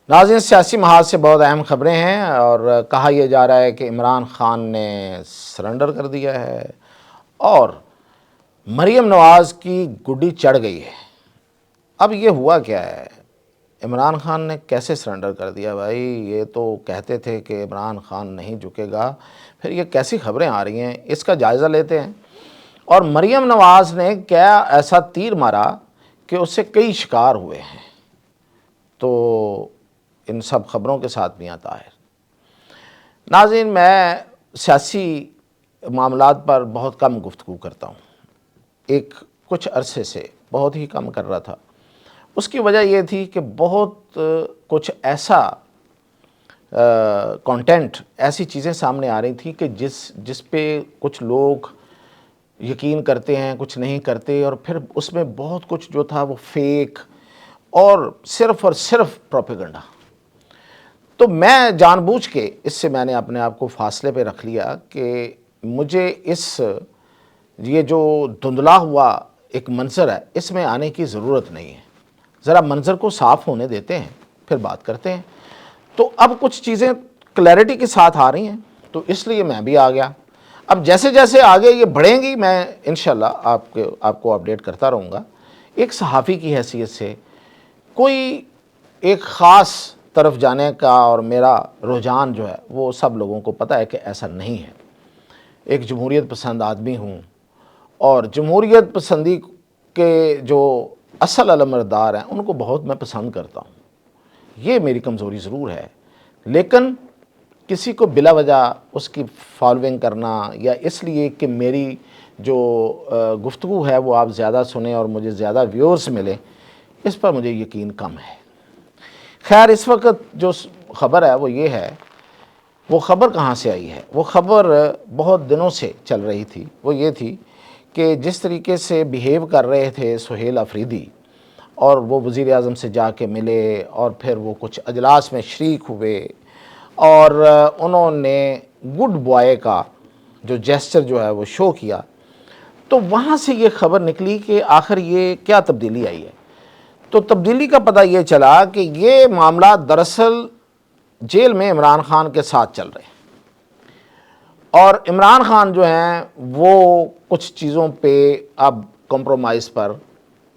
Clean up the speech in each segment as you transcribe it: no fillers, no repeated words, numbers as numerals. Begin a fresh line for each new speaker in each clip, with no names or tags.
ناظرین، سیاسی محاذ سے بہت اہم خبریں ہیں اور کہا یہ جا رہا ہے کہ عمران خان نے سرنڈر کر دیا ہے اور مریم نواز کی گڈی چڑھ گئی ہے۔ اب یہ ہوا کیا ہے؟ عمران خان نے کیسے سرنڈر کر دیا بھائی؟ یہ تو کہتے تھے کہ عمران خان نہیں جھکے گا، پھر یہ کیسی خبریں آ رہی ہیں؟ اس کا جائزہ لیتے ہیں۔ اور مریم نواز نے کیا ایسا تیر مارا کہ اس سے کئی شکار ہوئے ہیں؟ تو ان سب خبروں کے ساتھ میاں طاہر۔ ناظرین، میں سیاسی معاملات پر بہت کم گفتگو کرتا ہوں، کچھ عرصے سے بہت ہی کم کر رہا تھا۔ اس کی وجہ یہ تھی کہ بہت کچھ ایسا کنٹینٹ، ایسی چیزیں سامنے آ رہی تھیں کہ جس پہ کچھ لوگ یقین کرتے ہیں، کچھ نہیں کرتے، اور پھر اس میں بہت کچھ جو تھا وہ فیک اور صرف پروپیگنڈا۔ تو میں جان بوجھ کے اس سے میں نے اپنے آپ کو فاصلے پہ رکھ لیا کہ مجھے یہ جو دھندلا ہوا ایک منظر ہے، اس میں آنے کی ضرورت نہیں ہے۔ ذرا منظر کو صاف ہونے دیتے ہیں، پھر بات کرتے ہیں۔ تو اب کچھ چیزیں کلیئرٹی کے ساتھ آ رہی ہیں، تو اس لیے میں بھی آ گیا۔ اب جیسے جیسے آگے یہ بڑھیں گی، میں انشاءاللہ آپ کو اپڈیٹ کرتا رہوں گا۔ ایک صحافی کی حیثیت سے کوئی ایک خاص طرف جانے کا اور میرا رجحان جو ہے وہ سب لوگوں کو پتہ ہے کہ ایسا نہیں ہے۔ ایک جمہوریت پسند آدمی ہوں، اور جمہوریت پسندی کے جو اصل علمبردار ہیں ان کو بہت میں پسند کرتا ہوں۔ یہ میری کمزوری ضرور ہے، لیکن کسی کو بلا وجہ اس کی فالوئنگ کرنا یا اس لیے کہ میری جو گفتگو ہے وہ آپ زیادہ سنیں اور مجھے زیادہ ویورز ملیں، اس پر مجھے یقین کم ہے۔ خیر، اس وقت جو خبر ہے وہ یہ ہے، وہ خبر کہاں سے آئی ہے؟ وہ خبر بہت دنوں سے چل رہی تھی۔ وہ یہ تھی کہ جس طریقے سے بیہیو کر رہے تھے سہیل آفریدی، اور وہ وزیر اعظم سے جا کے ملے اور پھر وہ کچھ اجلاس میں شریک ہوئے، اور انہوں نے گڈ بوائے کا جو جیسچر جو ہے وہ شو کیا، تو وہاں سے یہ خبر نکلی کہ آخر یہ کیا تبدیلی آئی ہے۔ تو تبدیلی کا پتہ یہ چلا کہ یہ معاملات دراصل جیل میں عمران خان کے ساتھ چل رہے ہیں، اور عمران خان جو ہیں وہ کچھ چیزوں پہ اب کمپرومائز پر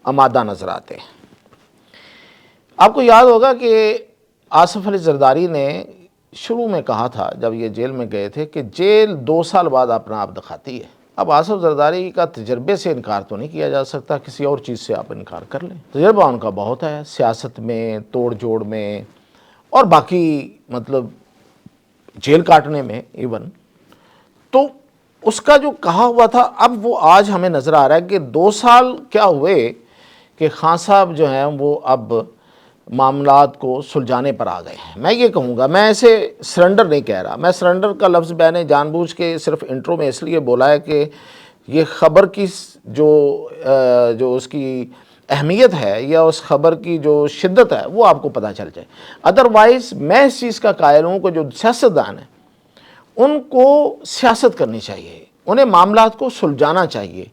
آمادہ نظر آتے ہیں۔ آپ کو یاد ہوگا کہ آصف علی زرداری نے شروع میں کہا تھا جب یہ جیل میں گئے تھے کہ جیل 2 سال بعد اپنا آپ دکھاتی ہے۔ اب آصف زرداری کا تجربے سے انکار تو نہیں کیا جا سکتا، کسی اور چیز سے آپ انکار کر لیں، تجربہ ان کا بہت ہے سیاست میں، توڑ جوڑ میں، اور باقی مطلب جیل کاٹنے میں ایون۔ تو اس کا جو کہا ہوا تھا، اب وہ آج ہمیں نظر آ رہا ہے کہ 2 سال کیا ہوئے کہ خان صاحب جو ہیں وہ اب معاملات کو سلجھانے پر آ گئے ہیں۔ میں یہ کہوں گا، میں ایسے سرنڈر نہیں کہہ رہا، میں سرنڈر کا لفظ میں نے جان بوجھ کے صرف انٹرو میں اس لیے بولا ہے کہ یہ خبر کی جو اس کی اہمیت ہے یا اس خبر کی جو شدت ہے وہ آپ کو پتہ چل جائے۔ ادروائز میں اس چیز کا قائل ہوں کہ جو سیاستدان ہیں ان کو سیاست کرنی چاہیے، انہیں معاملات کو سلجھانا چاہیے۔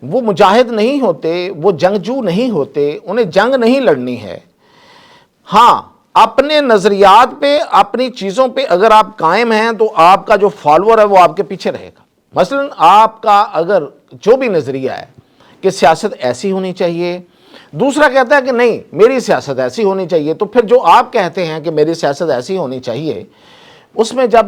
وہ مجاہد نہیں ہوتے، وہ جنگجو نہیں ہوتے، انہیں جنگ نہیں لڑنی ہے۔ ہاں، اپنے نظریات پہ، اپنی چیزوں پہ اگر آپ قائم ہیں تو آپ کا جو فالوور ہے وہ آپ کے پیچھے رہے گا۔ مثلا آپ کا اگر جو بھی نظریہ ہے کہ سیاست ایسی ہونی چاہیے، دوسرا کہتا ہے کہ نہیں میری سیاست ایسی ہونی چاہیے، تو پھر جو آپ کہتے ہیں کہ میری سیاست ایسی ہونی چاہیے، اس میں جب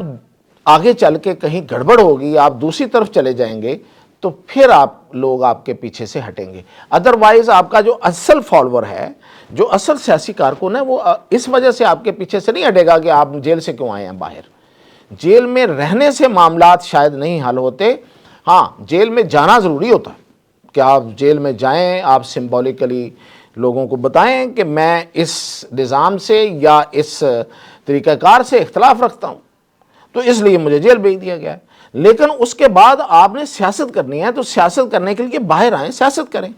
آگے چل کے کہیں گڑبڑ ہوگی، آپ دوسری طرف چلے جائیں گے، تو پھر لوگ آپ کے پیچھے سے ہٹیں گے۔ ادروائز آپ کا جو اصل فالوور ہے، جو اصل سیاسی کارکن ہے، وہ اس وجہ سے آپ کے پیچھے سے نہیں ہٹے گا کہ آپ جیل سے کیوں آئے ہیں باہر۔ جیل میں رہنے سے معاملات شاید نہیں حل ہوتے، ہاں جیل میں جانا ضروری ہوتا ہے کہ آپ جیل میں جائیں، آپ سمبولیکلی لوگوں کو بتائیں کہ میں اس نظام سے یا اس طریقہ کار سے اختلاف رکھتا ہوں، تو اس لیے مجھے جیل بھیج دیا گیا ہے۔ لیکن اس کے بعد آپ نے سیاست کرنی ہے، تو سیاست کرنے کے لیے باہر آئیں، سیاست کریں۔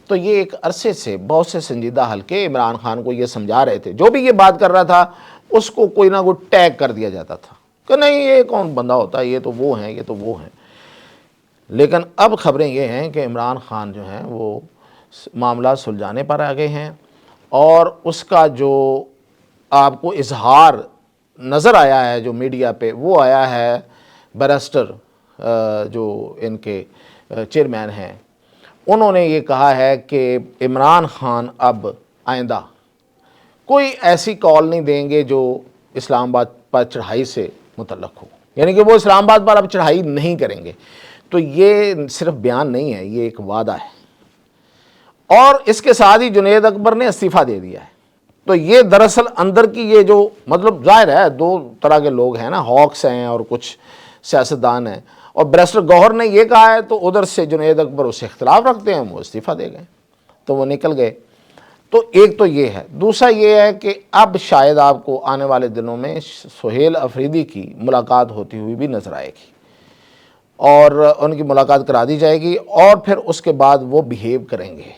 تو یہ ایک عرصے سے بہت سے سنجیدہ حلقے عمران خان کو یہ سمجھا رہے تھے، جو بھی یہ بات کر رہا تھا اس کو کوئی نہ کوئی ٹیگ کر دیا جاتا تھا کہ نہیں یہ کون بندہ ہوتا ہے، یہ تو وہ ہیں، یہ تو وہ ہیں۔ لیکن اب خبریں یہ ہیں کہ عمران خان جو ہیں وہ معاملات سلجھانے پر آ گئے ہیں، اور اس کا جو آپ کو اظہار نظر آیا ہے جو میڈیا پہ، وہ آیا ہے بیرسٹر جو ان کے چیئرمین ہیں، انہوں نے یہ کہا ہے کہ عمران خان اب آئندہ کوئی ایسی کال نہیں دیں گے جو اسلام آباد پر چڑھائی سے متعلق ہو، یعنی کہ وہ اسلام آباد پر اب چڑھائی نہیں کریں گے۔ تو یہ صرف بیان نہیں ہے، یہ ایک وعدہ ہے، اور اس کے ساتھ ہی جنید اکبر نے استعفیٰ دے دیا ہے۔ تو یہ دراصل اندر کی یہ جو مطلب ظاہر ہے دو طرح کے لوگ ہیں نا، ہاکس ہیں اور کچھ سیاستدان ہیں، اور بیرسٹر گوہر نے یہ کہا ہے تو ادھر سے جنید اکبر اس سے اختلاف رکھتے ہیں، وہ استعفیٰ دے گئے تو وہ نکل گئے۔ تو ایک تو یہ ہے، دوسرا یہ ہے کہ اب شاید آپ کو آنے والے دنوں میں سہیل افریدی کی ملاقات ہوتی ہوئی بھی نظر آئے گی، اور ان کی ملاقات کرا دی جائے گی، اور پھر اس کے بعد وہ بیہیو کریں گے۔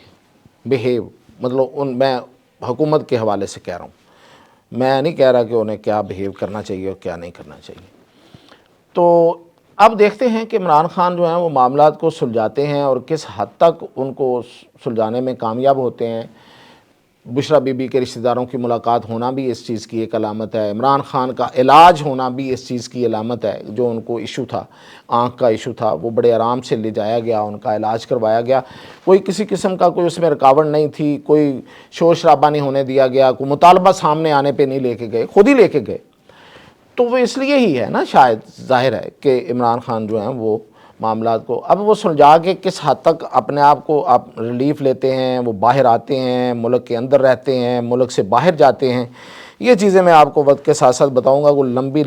بیہیو مطلب میں حکومت کے حوالے سے کہہ رہا ہوں، میں نہیں کہہ رہا کہ انہیں کیا بیہیو کرنا چاہیے اور کیا نہیں کرنا چاہیے۔ تو اب دیکھتے ہیں کہ عمران خان جو ہیں وہ معاملات کو سلجھاتے ہیں اور کس حد تک ان کو سلجھانے میں کامیاب ہوتے ہیں۔ بشریٰ بی بی کے رشتہ داروں کی ملاقات ہونا بھی اس چیز کی ایک علامت ہے، عمران خان کا علاج ہونا بھی اس چیز کی علامت ہے۔ جو ان کو ایشو تھا، آنکھ کا ایشو تھا، وہ بڑے آرام سے لے جایا گیا، ان کا علاج کروایا گیا، کوئی کسی قسم کا کوئی اس میں رکاوٹ نہیں تھی، کوئی شور شرابہ نہیں ہونے دیا گیا، کوئی مطالبہ سامنے آنے پہ نہیں لے کے گئے، خود ہی لے کے گئے۔ تو وہ اس لیے ہی ہے نا، شاید ظاہر ہے کہ عمران خان جو ہیں وہ معاملات کو اب وہ سلجھا کے کس حد تک اپنے آپ کو آپ ریلیف لیتے ہیں، وہ باہر آتے ہیں، ملک کے اندر رہتے ہیں، ملک سے باہر جاتے ہیں، یہ چیزیں میں آپ کو وقت کے ساتھ ساتھ بتاؤں گا۔ کوئی لمبی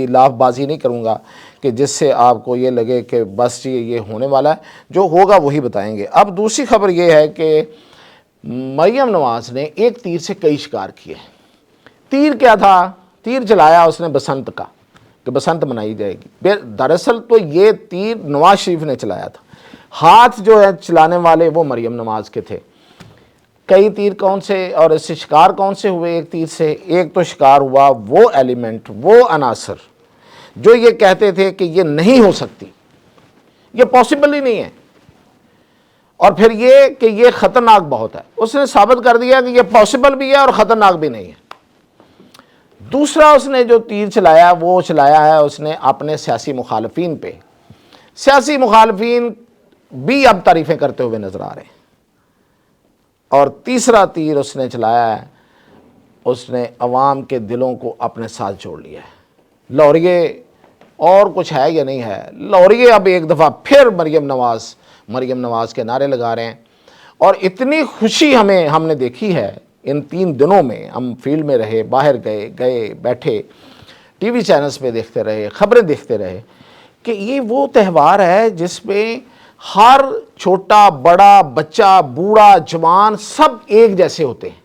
لاف بازی نہیں کروں گا کہ جس سے آپ کو یہ لگے کہ بس یہ ہونے والا ہے، جو ہوگا وہی بتائیں گے۔ اب دوسری خبر یہ ہے کہ مریم نواز نے ایک تیر سے کئی شکار کیے۔ تیر کیا تھا؟ تیر چلایا اس نے بسنت کا، کہ بسنت منائی جائے گی۔ دراصل تو یہ تیر نواز شریف نے چلایا تھا، ہاتھ جو ہے چلانے والے وہ مریم نواز کے تھے۔ کئی تیر کون سے اور اس سے شکار کون سے ہوئے؟ ایک تیر سے ایک تو شکار ہوا وہ ایلیمنٹ، وہ عناصر جو یہ کہتے تھے کہ یہ نہیں ہو سکتی، یہ پاسبل ہی نہیں ہے، اور پھر یہ کہ یہ خطرناک بہت ہے، اس نے ثابت کر دیا کہ یہ پاسبل بھی ہے اور خطرناک بھی نہیں ہے۔ دوسرا اس نے جو تیر چلایا وہ چلایا ہے اس نے اپنے سیاسی مخالفین پہ۔ سیاسی مخالفین بھی اب تعریفیں کرتے ہوئے نظر آ رہے ہیں۔ اور تیسرا تیر اس نے چلایا ہے، اس نے عوام کے دلوں کو اپنے ساتھ جوڑ لیا ہے۔ لوریے اور کچھ ہے یا نہیں ہے، لوریے اب ایک دفعہ پھر مریم نواز کے نعرے لگا رہے ہیں، اور اتنی خوشی ہم نے دیکھی ہے ان 3 دنوں میں۔ ہم فیلڈ میں رہے، باہر گئے بیٹھے، ٹی وی چینلز پہ دیکھتے رہے، خبریں دیکھتے رہے، کہ یہ وہ تہوار ہے جس میں ہر چھوٹا بڑا بچہ بوڑھا جوان سب ایک جیسے ہوتے ہیں۔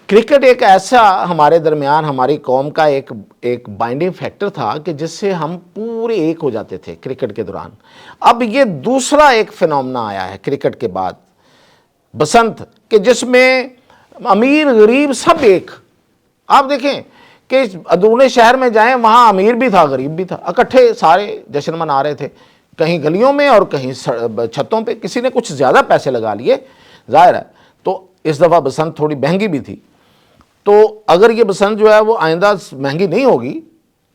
کرکٹ ایک ایسا ہمارے درمیان ہماری قوم کا ایک بائنڈنگ فیکٹر تھا کہ جس سے ہم پورے ایک ہو جاتے تھے کرکٹ کے دوران۔ اب یہ دوسرا ایک فینومنا آیا ہے کرکٹ کے بعد، بسنت، کہ جس میں امیر غریب سب ایک۔ آپ دیکھیں کہ اندرون شہر میں جائیں وہاں امیر بھی تھا غریب بھی تھا، اکٹھے سارے جشن منا رہے تھے، کہیں گلیوں میں اور کہیں چھتوں پہ، کسی نے کچھ زیادہ پیسے لگا لیے ظاہر ہے۔ تو اس دفعہ بسنت تھوڑی مہنگی بھی تھی، تو اگر یہ بسنت جو ہے وہ آئندہ مہنگی نہیں ہوگی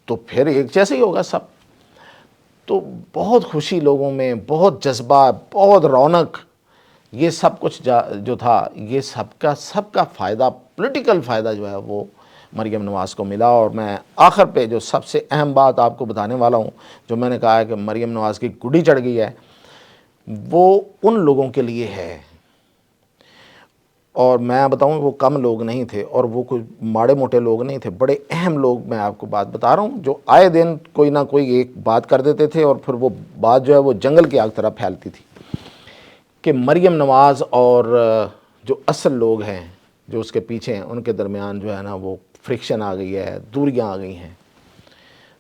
تو پھر ایک جیسے ہی ہوگا سب۔ تو بہت خوشی لوگوں میں، بہت جذبہ، بہت رونق، یہ سب کچھ جو تھا یہ سب کا فائدہ، پولیٹیکل فائدہ جو ہے وہ مریم نواز کو ملا۔ اور میں آخر پہ جو سب سے اہم بات آپ کو بتانے والا ہوں، جو میں نے کہا ہے کہ مریم نواز کی گڈی چڑھ گئی ہے، وہ ان لوگوں کے لیے ہے، اور میں بتاؤں وہ کم لوگ نہیں تھے اور وہ کوئی ماڑے موٹے لوگ نہیں تھے، بڑے اہم لوگ میں آپ کو بات بتا رہا ہوں، جو آئے دن کوئی نہ کوئی ایک بات کر دیتے تھے اور پھر وہ بات جو ہے وہ جنگل کی آگ طرح پھیلتی تھی، کہ مریم نواز اور جو اصل لوگ ہیں جو اس کے پیچھے ہیں ان کے درمیان جو ہے نا وہ فرکشن آ گئی ہے، دوریاں آ گئی ہیں۔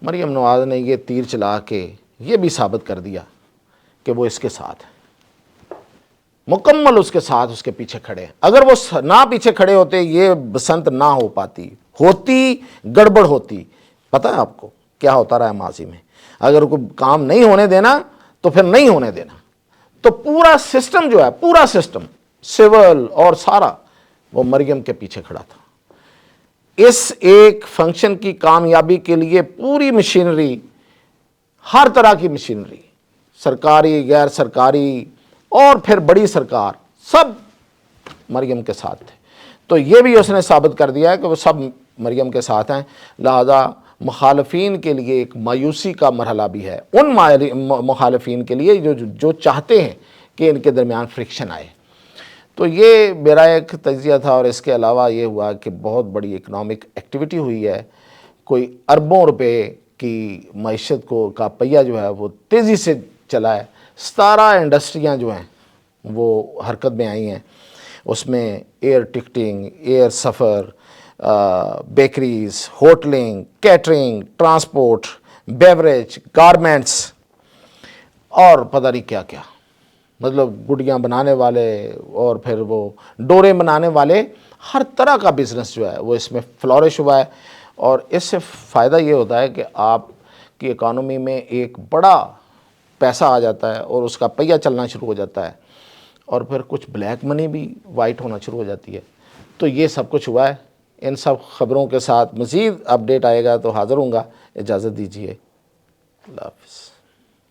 مریم نواز نے یہ تیر چلا کے یہ بھی ثابت کر دیا کہ وہ اس کے ساتھ ہے، مکمل اس کے ساتھ، اس کے پیچھے کھڑے ہیں۔ اگر وہ نہ پیچھے کھڑے ہوتے یہ بسنت نہ ہو پاتی، گڑبڑ ہوتی۔ پتہ ہے آپ کو کیا ہوتا رہا ہے ماضی میں، اگر کوئی کام نہیں ہونے دینا تو پھر نہیں ہونے دینا، تو پورا سسٹم جو ہے، پورا سسٹم سول اور سارا وہ مریم کے پیچھے کھڑا تھا۔ اس ایک فنکشن کی کامیابی کے لیے پوری مشینری، ہر طرح کی مشینری، سرکاری، غیر سرکاری اور پھر بڑی سرکار، سب مریم کے ساتھ تھے۔ تو یہ بھی اس نے ثابت کر دیا ہے کہ وہ سب مریم کے ساتھ ہیں، لہذا مخالفین کے لیے ایک مایوسی کا مرحلہ بھی ہے، ان مخالفین کے لیے جو چاہتے ہیں کہ ان کے درمیان فرکشن آئے۔ تو یہ میرا ایک تجزیہ تھا، اور اس کے علاوہ یہ ہوا کہ بہت بڑی اکنامک ایکٹیویٹی ہوئی ہے، کوئی اربوں روپے کی معیشت کا پہیہ جو ہے وہ تیزی سے چلا ہے۔ 17 انڈسٹریاں جو ہیں وہ حرکت میں آئی ہیں، اس میں ایئر ٹکٹنگ، ایئر سفر، bakeries, hotelling, catering, transport, beverage, garments اور پتہ نہیں کیا کیا، مطلب گڈیاں بنانے والے اور پھر وہ ڈورے بنانے والے، ہر طرح کا بزنس جو ہے وہ اس میں فلورش ہوا ہے۔ اور اس سے فائدہ یہ ہوتا ہے کہ آپ کی اکانومی میں ایک بڑا پیسہ آ جاتا ہے اور اس کا پہیہ چلنا شروع ہو جاتا ہے، اور پھر کچھ بلیک منی بھی وائٹ ہونا شروع ہو جاتی ہے۔ تو یہ سب کچھ ہوا ہے۔ ان سب خبروں کے ساتھ مزید اپڈیٹ آئے گا تو حاضر ہوں گا۔ اجازت دیجیے، اللہ حافظ۔